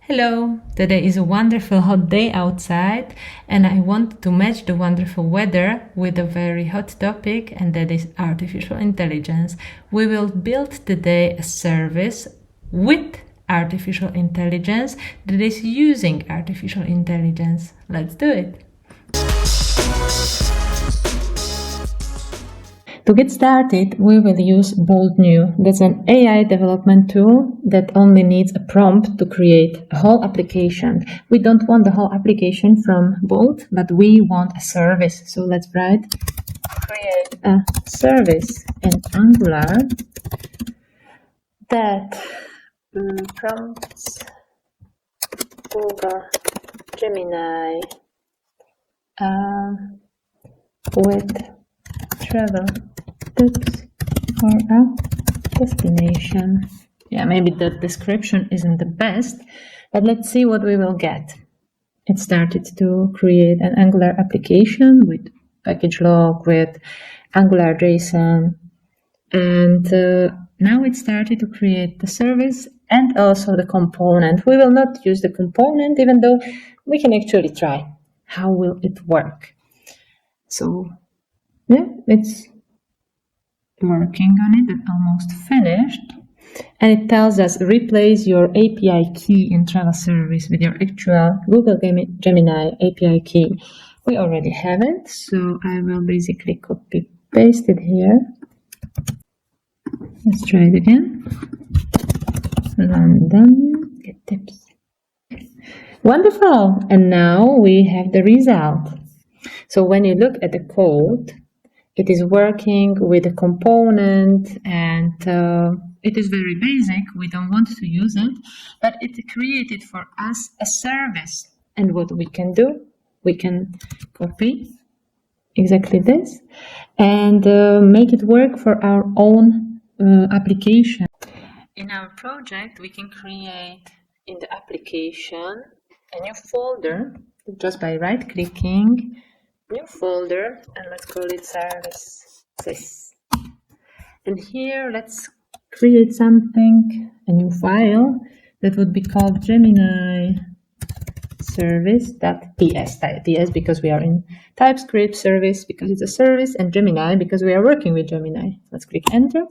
Hello, today is a wonderful hot day outside and I want to match the wonderful weather with a very hot topic, and that is artificial intelligence. We will build today a service with artificial intelligence that is using artificial intelligence. Let's do it. To get started, we will use Bolt.new. That's an AI development tool that only needs a prompt to create a whole application. We don't want the whole application from Bolt, but we want a service. So let's write create a service in Angular that prompts Google Gemini with travel tips for a destination. Yeah, maybe the description isn't the best, but let's see what we will get. It started to create an Angular application with package log, with Angular JSON, and now it started to create the service and also the component. We will not use the component, even though we can actually try. How will it work? So yeah, it's working on it. It's almost finished. And it tells us replace your API key in travel service with your actual Google Gemini API key. We already have it, so I will basically copy paste it here. Let's try it again. London, get tips. Wonderful! And now we have the result. So when you look at the code, it is working with a component and it is very basic. We don't want to use it, but it created for us a service. And what we can do, we can copy exactly this and make it work for our own application. In our project, we can create in the application a new folder just by right-clicking, new folder, and let's call it services. And here let's create something, a new file that would be called Gemini service.ts. TS because we are in TypeScript, service because it's a service, and Gemini because we are working with Gemini. Let's click enter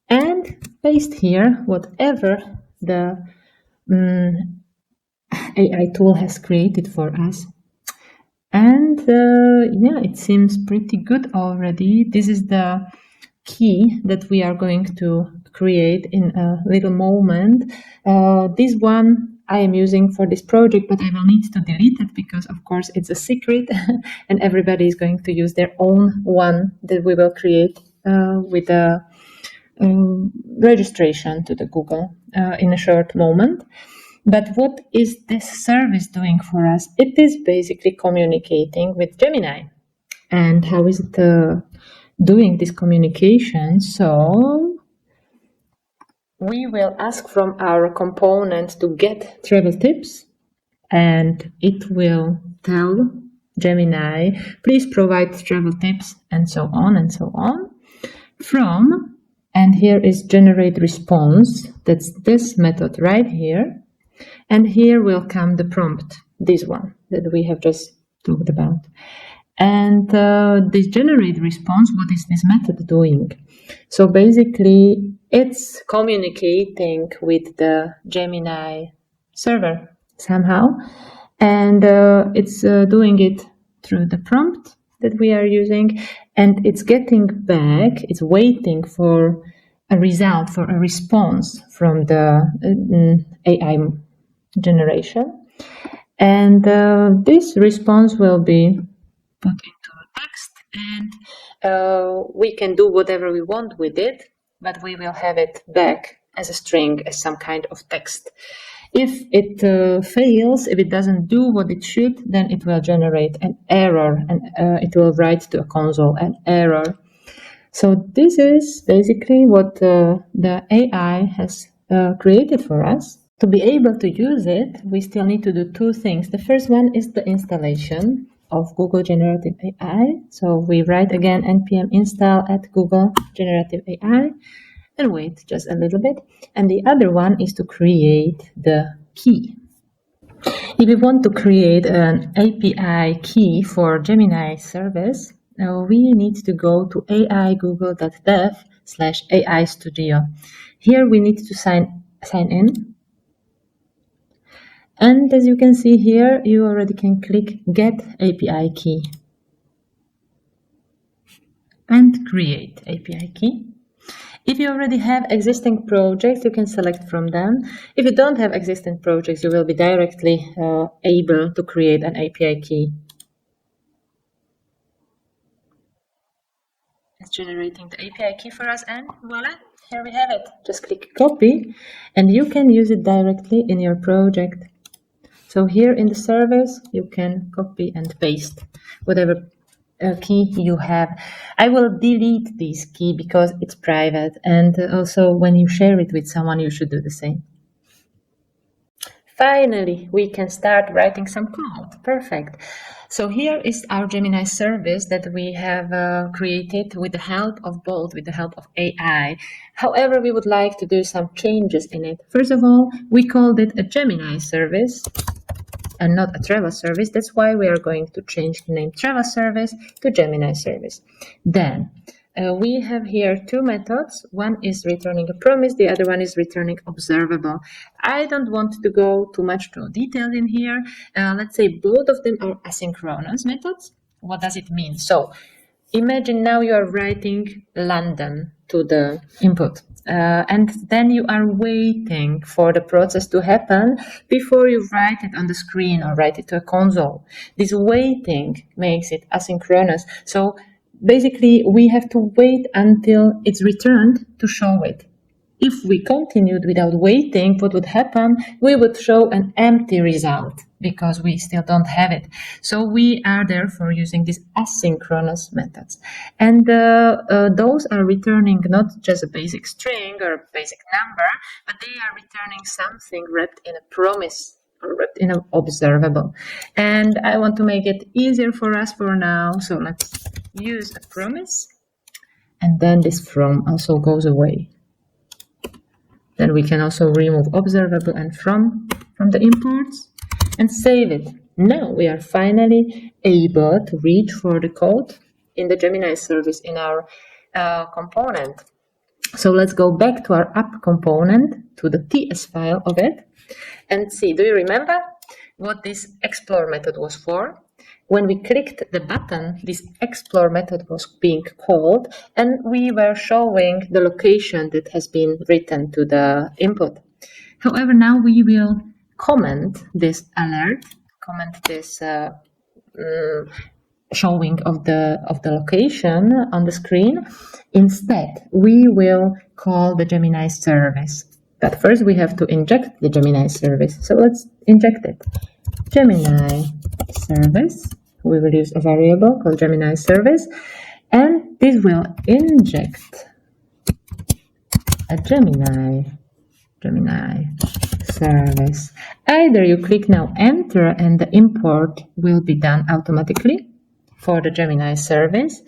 and paste here whatever the AI tool has created for us. And yeah, it seems pretty good already. This is the key that we are going to create in a little moment. This one I am using for this project, but I will need to delete it because, of course, it's a secret and everybody is going to use their own one that we will create with a registration to the Google in a short moment. But what is this service doing for us? It is basically communicating with Gemini. And how is it doing this communication? So we will ask from our component to get travel tips, and it will tell Gemini, please provide travel tips, and so on and so on. And here is generate response. That's this method right here. And here will come the prompt, this one that we have just talked about. And this generate response, what is this method doing? So basically, it's communicating with the Gemini server somehow. And it's doing it through the prompt that we are using. And it's getting back, it's waiting for a result, for a response from the AI generation, and this response will be put into a text, and we can do whatever we want with it, but we will have it back as a string, as some kind of text. If it fails, if it doesn't do what it should, then it will generate an error, and it will write to a console an error. So this is basically what the AI has created for us. To be able to use it, we still need to do two things. The first one is the installation of Google Generative AI. So we write again npm install at Google Generative AI and wait just a little bit. And the other one is to create the key. If we want to create an API key for Gemini service, we need to go to ai.google.dev/AI Studio. Here we need to sign in. And as you can see here, you already can click Get API Key and create API key. If you already have existing projects, you can select from them. If you don't have existing projects, you will be directly able to create an API key. It's generating the API key for us, and voila, here we have it. Just click copy, and you can use it directly in your project. So here in the service, you can copy and paste whatever key you have. I will delete this key because it's private, and also when you share it with someone, you should do the same. Finally, we can start writing some code. Perfect. So here is our Gemini service that we have created with the help of Bolt, with the help of AI. However, we would like to do some changes in it. First of all, we called it a Gemini service and not a travel service. That's why we are going to change the name travel service to Gemini service. Then we have here two methods. One is returning a promise, the other one is returning observable. I don't want to go too much to detail in here. Let's say both of them are asynchronous methods. What does it mean? So imagine now you are writing London to the input. And then you are waiting for the process to happen before you write it on the screen or write it to a console. This waiting makes it asynchronous. So basically, we have to wait until it's returned to show it. If we continued without waiting, what would happen? We would show an empty result because we still don't have it. So we are therefore using these asynchronous methods. And those are returning not just a basic string or a basic number, but they are returning something wrapped in a promise or wrapped in an observable. And I want to make it easier for us for now. So let's use a promise. And then this from also goes away. Then we can also remove observable and from the imports and save it. Now we are finally able to reach for the code in the Gemini service in our component. So let's go back to our app component, to the TS file of it, and see, do you remember what this explore method was for? When we clicked the button, this explore method was being called, and we were showing the location that has been written to the input. However, now we will comment this alert, comment this showing of the location on the screen. Instead, we will call the Gemini service. But first, we have to inject the Gemini service. So let's inject it. Gemini service. We will use a variable called Gemini service, and this will inject a Gemini service. Either you click now enter and the import will be done automatically for the Gemini service,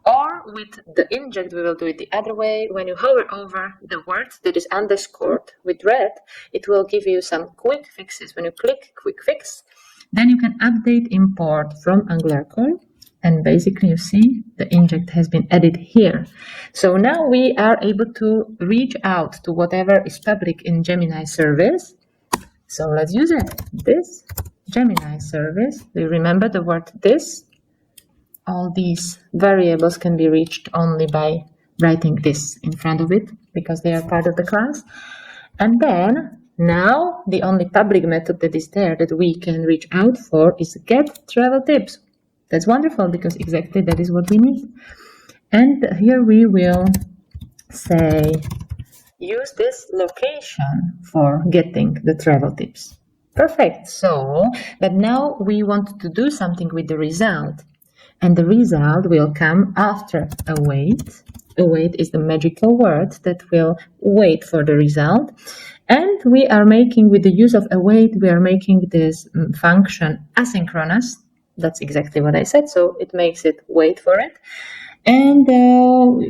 or with the inject we will do it the other way. When you hover over the word that is underscored with red, it will give you some quick fixes. When you click quick fix, then you can update import from Angular core, and basically you see the inject has been added here. So now we are able to reach out to whatever is public in Gemini service. So let's use it. This Gemini service, do you remember the word this? All these variables can be reached only by writing this in front of it because they are part of the class. And then now the only public method that is there that we can reach out for is get travel tips. That's wonderful because exactly that is what we need. And here we will say use this location for getting the travel tips. Perfect. So, but now we want to do something with the result. And the result will come after await. Await is the magical word that will wait for the result. And we are making, with the use of await, we are making this function asynchronous. That's exactly what I said. So it makes it wait for it. And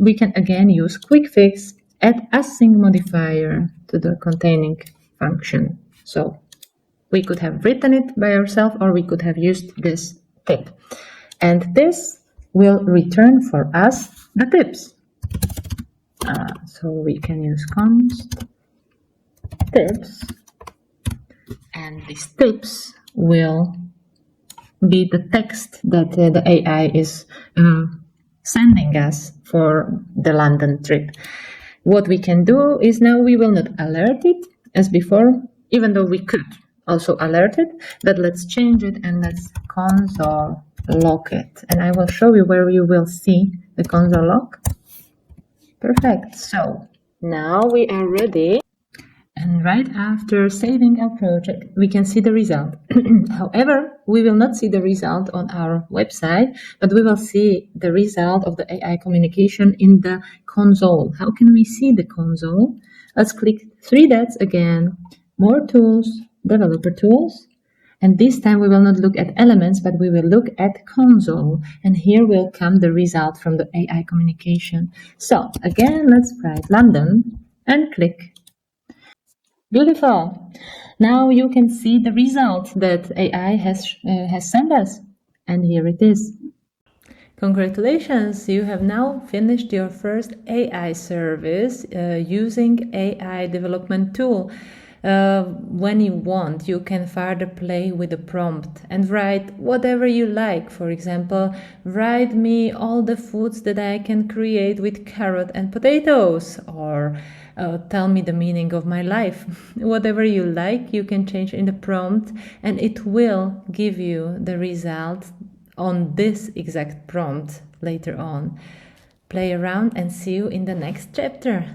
we can again use quick fix, add async modifier to the containing function. So We could have written it by ourselves, or we could have used this tip. And this will return for us the tips. So we can use const tips, and these tips will be the text that the AI is sending us for the London trip. What we can do is now we will not alert it as before, even though we could also alert it, but let's change it and let's console log it. And I will show you where you will see the console log. Perfect. So now we are ready. And right after saving our project, we can see the result. However, we will not see the result on our website, but we will see the result of the AI communication in the console. How can we see the console? Let's click three dots again, more tools, developer tools. And this time we will not look at elements, but we will look at console. And here will come the result from the AI communication. So again, let's write London and click. Beautiful. Now you can see the result that AI has sent us. And here it is. Congratulations, you have now finished your first AI service using AI development tool. When you want, you can further play with the prompt and write whatever you like. For example, write me all the foods that I can create with carrot and potatoes, or tell me the meaning of my life. Whatever you like, you can change in the prompt, and it will give you the result on this exact prompt later on. Play around and see you in the next chapter.